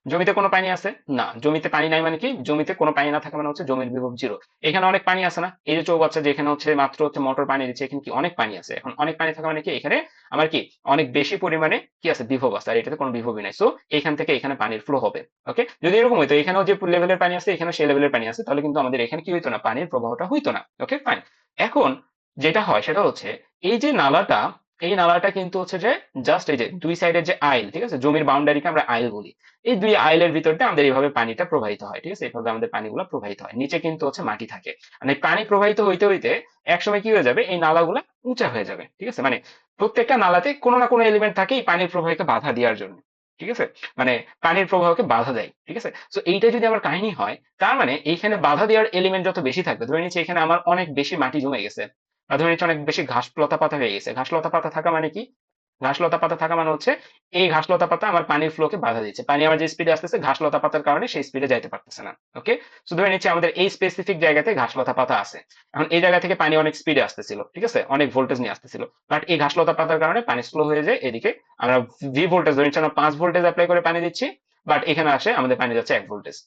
জমিতে কোনো পানি আছে না, জমিতে পানি নাই মানে কি, জমিতে কোনো পানি না থাকা মানে হচ্ছে জমির বিভব জিরো। এখানে অনেক পানি আছে না, এই যে চৌবাচ্চা যেখানে হচ্ছে মাত্র হচ্ছে মোটর পানি দিচ্ছে, এখানে কি অনেক পানি আছে, এখন অনেক পানি থাকা মানে কি এখানে আমার কি অনেক বেশি পরিমাণে কি আছে বিভব আছে, আর এটাতে কোনো বিভবই নাই, সো এখান থেকে এখানে পানির ফ্লো হবে। ওকে, যদি এরকম হইতো এখানেও যে লেভেলের পানি আছে এখানেও সেই লেভেলের পানি আছে, তাহলে কিন্তু আমাদের এখানে কি হইতো না, পানির প্রবাহটা হইতো না। Okay fine. এখন যেটা হয় সেটা হচ্ছে এই যে নালাটা, এই নালাটা কিন্তু হচ্ছে যে জাস্ট এই যে দুই সাইডের যে আইল, ঠিক আছে, জমির বাউন্ডারিকে আমরা আইল বলি, এই দুই আইলের ভিতর দিয়ে আমাদের এইভাবে পানিটা প্রবাহিত হয়, ঠিক আছে? এইভাবে আমাদের পানিগুলো প্রবাহিত হয়, নিচে কিন্তু হচ্ছে মাটি থাকে। মানে পানি প্রবাহিত হইতে হইতে একসময় কি হয়ে যাবে, এই নালাগুলা উঁচা হয়ে যাবে, ঠিক আছে? মানে প্রত্যেকটা নালাতে কোনো না কোনো এলিমেন্ট থাকে এই পানির প্রবাহকে বাধা দেওয়ার জন্য, ঠিক আছে? মানে পানির প্রবাহকে বাধা দেয়, ঠিক আছে? তো এইটা যদি আমার কাহিনী হয়, তার মানে এইখানে বাধা দেওয়ার এলিমেন্ট যত বেশি থাকবে, ধরে নিচ্ছি এখানে আমার অনেক বেশি মাটি জমে গেছে, বা ধরে নিচ্ছি অনেক বেশি ঘাস লতা পাতা হয়ে গেছে, ঘাস লতা পাতা থাকা মানে কি, ঘাস লতা পাতা থাকা মানে হচ্ছে এই ঘাস লতা পাতা আমার পানির ফ্লোকে বাধা দিচ্ছে, পানি আমার যে স্পিডে আসতেছে ঘাস লতা পাতার কারণে সেই স্পিডে যাইতে পারতেছে না। ওকে, সো ধরে নিচ্ছি আমাদের এই স্পেসিফিক জায়গাতে ঘাস লতা পাতা আছে, এখন এই জায়গা থেকে পানি অনেক স্পিডে আসতেছিল, ঠিক আছে, অনেক ভোল্টেজ নিয়ে আসতেছিল, বাট এই ঘাস লতা পাতার কারণে পানি স্লো হয়ে যায়, এদিকে আমরা ভি ভোল্টেজ ধরে নিচ্ছি আমরা 5 ভোল্টেজ অ্যাপ্লাই করে পানি দিচ্ছি, বাট এখানে আসে আমাদের পানি যাচ্ছে 1 ভোল্টেজ,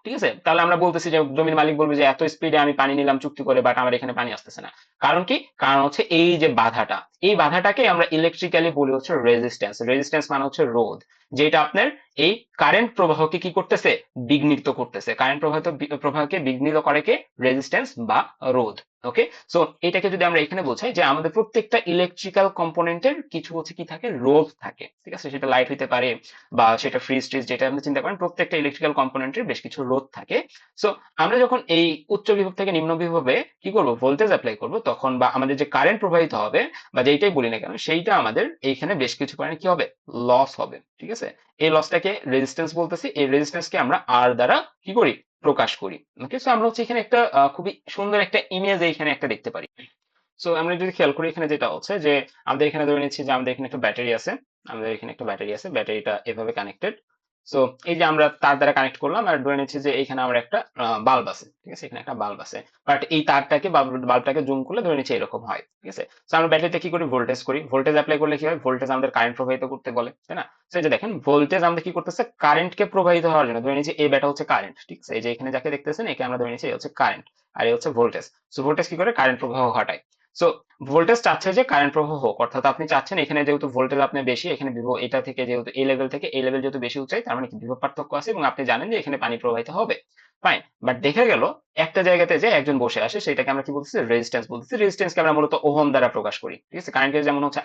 ঠিক আছে? তাহলে আমরা বলতেছি যে জমির মালিক বলবে যে এত স্পিডে আমি পানি নিলাম চুক্তি করে, বাট আমার এখানে পানি আসতেছে না। কারণ কি, কারণ হচ্ছে এই যে বাধাটা, এই বাধাটাকে আমরা ইলেকট্রিক্যালি বলি হচ্ছে রেজিস্ট্যান্স। রেজিস্ট্যান্স মানে হচ্ছে রোধ, যেটা আপনার এই কারেন্ট প্রবাহকে কি করতেছে, বিঘ্নিত করতেছে। কারেন্ট প্রবাহকে বিঘ্নিত করে কে, রেজিস্ট্যান্স বা রোধ। ওকে, সো এটাকে যদি আমরা এখানে বোঝাই যে আমাদের প্রত্যেকটা ইলেকট্রিক্যাল কম্পোনেন্টের কিছু হচ্ছে কি থাকে, রোধ থাকে, ঠিক আছে? সেটা লাইট হইতে পারে বা সেটা ফ্রিজ ট্রিজ, যেটা আপনি চিন্তা করেন প্রত্যেকটা ইলেকট্রিক্যাল কম্পোনেন্টের বেশ কিছু রোধ থাকে। সো আমরা যখন এই উচ্চ বিভব থেকে নিম্ন বিভবে কি করব, ভোল্টেজ অ্যাপ্লাই করব, তখন বা আমাদের যে কারেন্ট প্রবাহিত হবে বা যেইটাই বলি না কেন, সেইটা আমাদের এইখানে বেশ কিছু পরিমাণে কি হবে, লস হবে, ঠিক আছে? এই লসটাকে রেজিস্ট্যান্স বলতেছি, এই রেজিস্ট্যান্সকে আমরা আর দ্বারা কি করি, প্রকাশ করি। ওকে, সো আমরা হচ্ছে এখানে একটা খুবই সুন্দর একটা ইমেজ এইখানে একটা দেখতে পারি। সো আমরা যদি খেয়াল করি এখানে যেটা হচ্ছে যে আমাদের এখানে ধরে নিচ্ছি যে আমাদের এখানে একটা ব্যাটারি আছে, আমাদের এখানে একটা ব্যাটারি আছে, ব্যাটারিটা এভাবে কানেক্টেড। সো এই যে আমরা তার দ্বারা কানেক্ট করলাম, আর ধরে নিচ্ছি যে এখানে আমরা একটা বাল্ব আছে, ঠিক আছে, এখানে একটা বাল্ব আছে, বাট এই তারটাকে বাল্বটাকে জুম করলে ধরে নিচ্ছি এরকম হয়, ঠিক আছে? সো আমরা ব্যাটারিতে কি করি, ভোল্টেজ করি, ভোল্টেজ অ্যাপ্লাই করলে কি হয়, ভোল্টেজ আমাদের কারেন্ট প্রবাহিত করতে বলে, তাই না? সো এই যে দেখেন ভোল্টেজ আমাদের কি করতেছে, কারেন্টকে প্রবাহিত হওয়ার জন্য, ধরে নিচ্ছি এই ব্যাটা হচ্ছে কারেন্ট, ঠিক আছে, এই যে এখানে যাকে দেখতেছেন একে আমরা ধরে নিচ্ছি এই হচ্ছে কারেন্ট, আর এই হচ্ছে ভোল্টেজ। সো ভোল্টেজ কি করে, কারেন্ট প্রবাহ ঘটায়। সো ভোল্টেজ চাচ্ছে যে কারেন্ট প্রবাহ হোক, অর্থাৎ আপনি চাচ্ছেন এখানে যেহেতু ভোল্টেজ আপনার বেশি, এখানে বিভব এটা থেকে যেহেতু এই লেভেল থেকে এই লেভেল যেহেতু বেশি উচ্চাই, তার মানে কি বিভব পার্থক্য আছে এবং আপনি জানেন যে এখানে পানি প্রবাহিত হবে। ফাইন, বাট দেখা গেল একটা জায়গাতে যে একজন বসে আসে, সেটাকে আমরা কি বলতেছি, রেজিস্ট্যান্স বলতেছি। রেজিস্ট্যান্সকে আমরা মূলত ওহম দ্বারা প্রকাশ করি, ঠিক আছে? কারেন্টকে যেমন হচ্ছে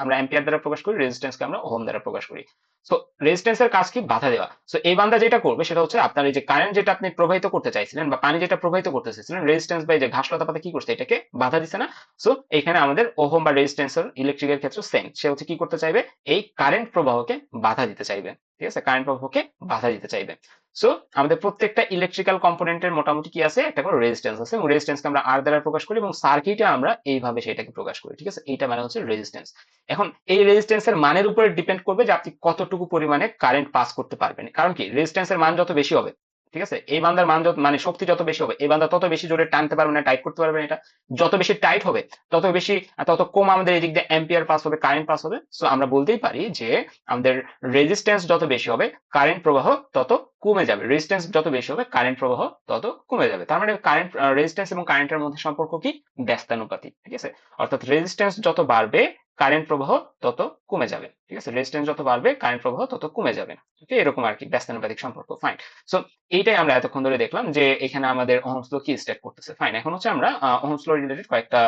আমরা অ্যাম্পিয়ার দ্বারা প্রকাশ করি, রেজিস্ট্যান্সকে আমরা ওহম দ্বারা প্রকাশ করি। সো রেজিস্ট্যান্সের কাজ কি, বাধা দেওয়া। সো এই বান্দা যেটা করবে সেটা হচ্ছে আপনার এই যে কারেন্ট যেটা আপনি প্রবাহিত করতে চাইছিলেন বা পানি যেটা প্রবাহিত করতে চাইছিলেন, রেজিস্ট্যান্স বা এই যে ঘাসলতা পাতা কি করছে, এটাকে বাধা দিচ্ছে না। সো এখানে আমাদের ওহম বা রেজিস্ট্যান্সের ইলেকট্রিকের ক্ষেত্রে সেম, সে হচ্ছে কি করতে চাইবে, এই কারেন্ট প্রবাহকে বাধা দিতে চাইবে, ঠিক আছে? কারেন্ট প্রবাহকে বাধা দিতে চাইবে। সো আমাদের প্রত্যেকটা ইলেকট্রিক্যাল কম্পোনেন্টের মোটামুটি কি আছে, একটা করে রেজিস্ট্যান্স আছে, এবং রেজিস্ট্যান্সকে আমরা আর দ্বারা প্রকাশ করি এবং সার্কিটে আমরা এইভাবে সেটাকে প্রকাশ করি, ঠিক আছে? এইটা মানে হচ্ছে রেজিস্ট্যান্স। এখন এই রেজিস্ট্যান্সের মানের উপরে ডিপেন্ড করবে যে আপনি কতটুকু পরিমাণে কারেন্ট পাস করতে পারবেন, কারণ কি রেজিস্ট্যান্সের মান যত বেশি হবে, ঠিক আছে, এই বান্দার মান যত মানে শক্তি যত বেশি হবে, এই বান্দা তত বেশি জোরে টানতে পারবে না, টাইট করতে পারবে না, এটা যত বেশি টাইট হবে তত বেশি, তত কম আমাদের এদিক দিয়ে অ্যাম্পিয়ার পাস হবে, কারেন্ট পাস হবে। সো আমরা বলতেই পারি যে আমাদের রেজিস্ট্যান্স যত বেশি হবে কারেন্ট প্রবাহ তত কমে যাবে, রেজিস্ট্যান্স যত বেশি হবে কারেন্ট প্রবাহ তত কমে যাবে। তার মানে কারেন্ট রেজিস্ট্যান্স এবং কারেন্টের মধ্যে সম্পর্ক কি, ব্যস্তানুপাতিক, ঠিক আছে? অর্থাৎ রেজিস্ট্যান্স যত বাড়বে কারেন্ট প্রবাহ তত কমে যাবে, ঠিক আছে? রেজিস্ট্যান্স যত বাড়বে কারেন্ট প্রবাহ তত কমে যাবে। ওকে, এরকম আর কি ব্যস্তানুপাতিক সম্পর্ক। ফাইন, সো এইটাই আমরা এতক্ষণ ধরে দেখলাম যে এখানে আমাদের ওহমস ল কি স্টেট করতেছে। ফাইন, এখন হচ্ছে আমরা ওহমস ল রিলেটেড কয়েকটা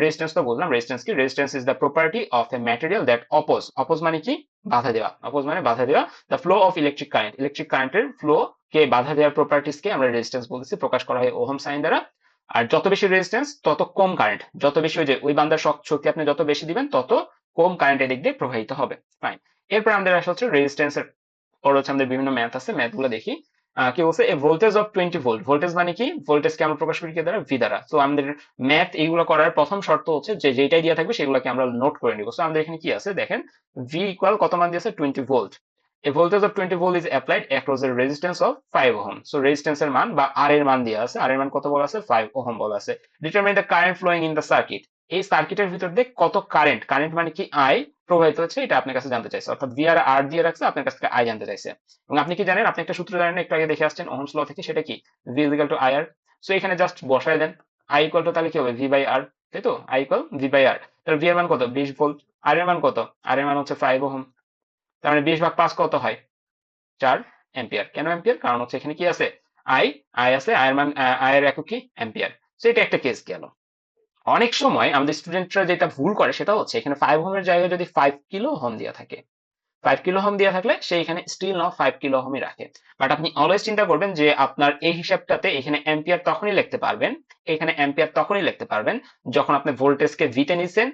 রেজিস্ট্যান্স তো বললাম। রেজিস্ট্যান্স কি, resistance is the property of A material that oppose, oppose মানে কি, বাধা দেওয়া, অপোজ মানে বাধা দেওয়া, the flow of electric current, electric কারেন্টের ফ্লো কে বাধা দেওয়ার প্রপার্টিস কে আমরা রেজিস্ট্যান্স বলতেছি, প্রকাশ করা হয় ওহম সাইন দ্বারা। আর যত বেশি রেজিস্ট্যান্স তত কম কারেন্ট, যত বেশি ওই যে ওই বান্দার শক্তি আপনি যত বেশি দিবেন তত কম কারেন্ট এদিক দিয়ে প্রবাহিত হবে। ফাইন। এরপর আমাদের আসা হচ্ছে রেজিস্ট্যান্সের পর হচ্ছে আমাদের বিভিন্ন ম্যাথ আছে, ম্যাথ গুলো দেখি। কি বলছে, এ ভোল্টেজ অফ 20 ভোল্ট, ভোল্টেজ মানে কি, ভোল্টেজকে আমরা প্রকাশ করি কি দ্বারা, ভি দ্বারা। তো আমাদের ম্যাথ এইগুলো করার প্রথম শর্ত হচ্ছে যে যেটাই দেওয়া থাকবে সেগুলোকে আমরা নোট করে নিব। তো আমাদের এখানে কি আছে দেখেন, ভি ইকুয়াল কত মান দিয়েছে, 20 volt. A voltage of 20 volt is applied across a resistance of 5 ohm. So resistance এর মান বা R এর মান দেওয়া আছে, R এর মান কত বলা আছে, 5 ওহম বলা আছে। Determine the current flowing in the circuit. এই সার্কিটের ভিতর দিয়ে কত কারেন্ট, কারেন্ট মানে কি আই, প্রবাহিত হচ্ছে, এটা আপনার কাছে জানতে চাইছে। অর্থাৎ ভি আর আর দিয়ে রাখছে, আপনার কাছ থেকে আই জানতে চাইছে। এবং আপনি কি জানেন, আপনি একটা সূত্র জানেন, একটু আগে দেখে আসছেন ওহমস ল থেকে, সেটা কি, V is equal to I R. So এখানে জাস্ট বসায় দেন আই ইকুয়াল টু, তাহলে কি হবে, ভি বাই আর, তাই তো, আই ইকুয়াল ভি বাই আর। তাহলে ভি এর মান কত, 20 ভোল্ট, আর এর মান কত, আর এর মান হচ্ছে 5 ওহম। তার মানে 20 ভাগ 5 কত হয়, 4 অ্যাম্পিয়ার। কেন অ্যাম্পিয়ার, কারণ হচ্ছে এখানে কি আছে, আই, আই আছে, আয়ের মান, আয়ের একক কি, অ্যাম্পিয়ার। তো এটা একটা কেস গেল। অনেক সময় আমাদের স্টুডেন্টরা যেটা ভুল করে সেটা হচ্ছে এখানে 5 ওহমের জায়গায় যদি 5 কিলো ওহম দেওয়া থাকে, 5 কিলো ওহম দেওয়া থাকলে সে এখানে স্টিল নাও 5 কিলো ওহমই রাখে। বাট আপনি অলওয়েজ চিন্তা করবেন যে আপনার এই হিসাবটাতে এখানে অ্যাম্পিয়ার তখনই লিখতে পারবেন, এখানে অ্যাম্পিয়ার তখনই লিখতে পারবেন যখন আপনি ভোল্টেজকে ভিতে নিছেন,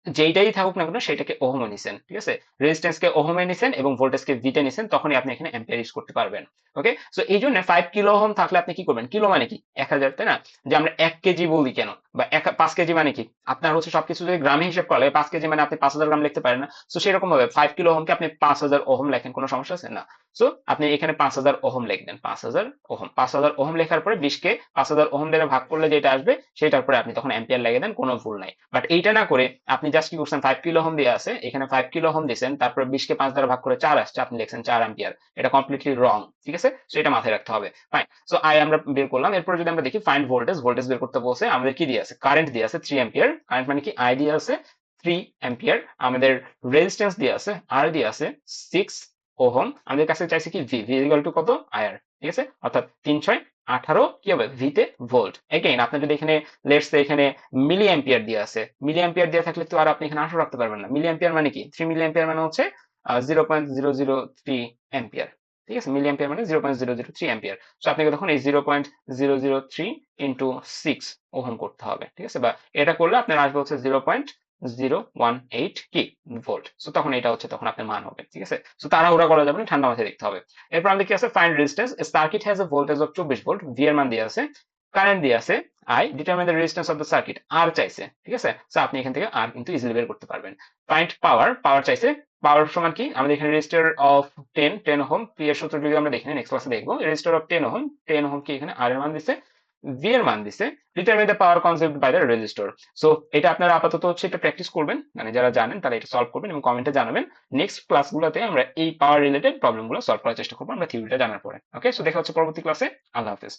যেইটাই থাকুক না কেন সেটাকে ওহমে নিছেন, ঠিক আছে, রেজিস্ট্যান্সকে ওহমে নিছেন এবং ভোল্টেজকে ভিতে নিছেন, তখনই আপনি এখানে অ্যাম্পিয়ার ইউজ করতে পারবেন। ওকে, সো এই জন্য 5 কিলো ওহম থাকলে আপনি কি করবেন, কিলো মানে কি 1000, তাই না, যে আমরা 1 কেজি বলি কেন, বা 5 কেজি মানে কি, আপনার হচ্ছে সবকিছু যদি গ্রামে হিসাব করা হয় 5 কেজি মানে আপনি 5000 গ্রাম লিখতে পারেন না। সো সেরকম ভাবে 5 কিলো ওহমকে আপনি 5000 ওহম লেখেন, কোনো সমস্যা আছে না। সো আপনি এখানে 5000 ওহম লিখবেন, 5000 ওহম, 5000 ওহম লেখার পরে 20 কে 5000 ওহম দ্বারা ভাগ করলে যেটা আসবে সেটার পরে আপনি তখন অ্যাম্পিয়ার লাগিয়ে দেন, কোনো ভুল নাই। বাট এইটা না করে আপনি জাস্ট কি করছেন, 5 কিলো ওহম দিয়ে আছে, এখানে 5 কিলো ওহম দিয়েছেন, তারপরে 20 কে 5 দ্বারা ভাগ করে 4 আসছে, আপনি লিখছেন 4 অ্যাম্পিয়ার। এটা কমপ্লিটলি রং, ঠিক আছে, সো এটা মাথায় রাখতে হবে। ফাইন। সো আই আমরা বের করলাম। এরপর যদি আমরা দেখি ফাইন্ড ভোল্টেজ, ভোল্টেজ বের করতে বলছে, আমাদের কি দিয়ে আছে, কারেন্ট দিয়ে আছে 3 অ্যাম্পিয়ার, কারেন্ট মানে কি আই দিয়ে আছে 3 অ্যাম্পিয়ার, আমাদের রেজিস্ট্যান্স দিয়ে আছে, আর দিয়ে আছে 6 ওহম, আমাদের কাছে চাইছে কি ভি, ভি ইকুয়াল টু কত, আইআর, ঠিক আছে, অর্থাৎ 3 6 18 কি হবে, ভিতে ভোল্ট। এগেইন আপনার যদি এখানে লেটস সে এখানে মিলি অ্যাম্পিয়ার দিয়ে আছে, মিলি অ্যাম্পিয়ার দিয়ে থাকলে তো আর আপনি এখানে 18 রাখতে পারবেন না। মিলি অ্যাম্পিয়ার মানে কি, 3 মিলি অ্যাম্পিয়ার মানে হচ্ছে 0.003 অ্যাম্পিয়ার, ঠিক আছে, মিলি অ্যাম্পিয়ার মানে 0.003 অ্যাম্পিয়ার। সো আপনাকে তখন এই 0.003 ইন্টু 6 ওহম করতে হবে, ঠিক আছে, বা এটা করলে আপনার আসবে হচ্ছে 0.018 কি ভোল্ট। সো তখন এটা হচ্ছে তখন আপনার মান হবে, ঠিক আছে। সো তাড়াহুড়া করা যাবে না, ঠান্ডা মাথায় দেখতে হবে। এরপর আমাদের কি আছে, find resistance, circuit has a voltage of 24 volt, V এর মান দিয়ে আছে, কারেন্ট দিয়ে আছে I, determine the resistance of the circuit, R চাইছে, ঠিক আছে। সো আপনি এখান থেকে আর কিন্তু ইজিলি বের করতে পারবেন। ফাইন্ড পাওয়ার, পাওয়ার চাইছে, পাওয়ার সমান কি, আমাদের এখানে রেজিস্টার অফ 10 ওহম, পি এর সূত্র যদি আমরা দেখি, নেক্সট ক্লাসে দেখবো, রেজিস্টার অফ 10 ওহম, 10 ওহম কি এখানে আর এর মান দিছে, ভি এর মান দিছে, determine the power conserved by the resistor. So এটা আপনারা আপাতত হচ্ছে এটা প্র্যাকটিস করবেন, মানে যারা জানেন তারা এটা সলভ করবেন এবং কমেন্টে জানাবেন। নেক্সট ক্লাসগুলোতে আমরা এই পাওয়ার রিলেটেড প্রবলেমগুলো সলভ করার চেষ্টা করবো আমরা থিওরিটা জানার পরে। ওকে, সো দেখা হচ্ছে পরবর্তী ক্লাসে। আল্লাহ হাফেজ।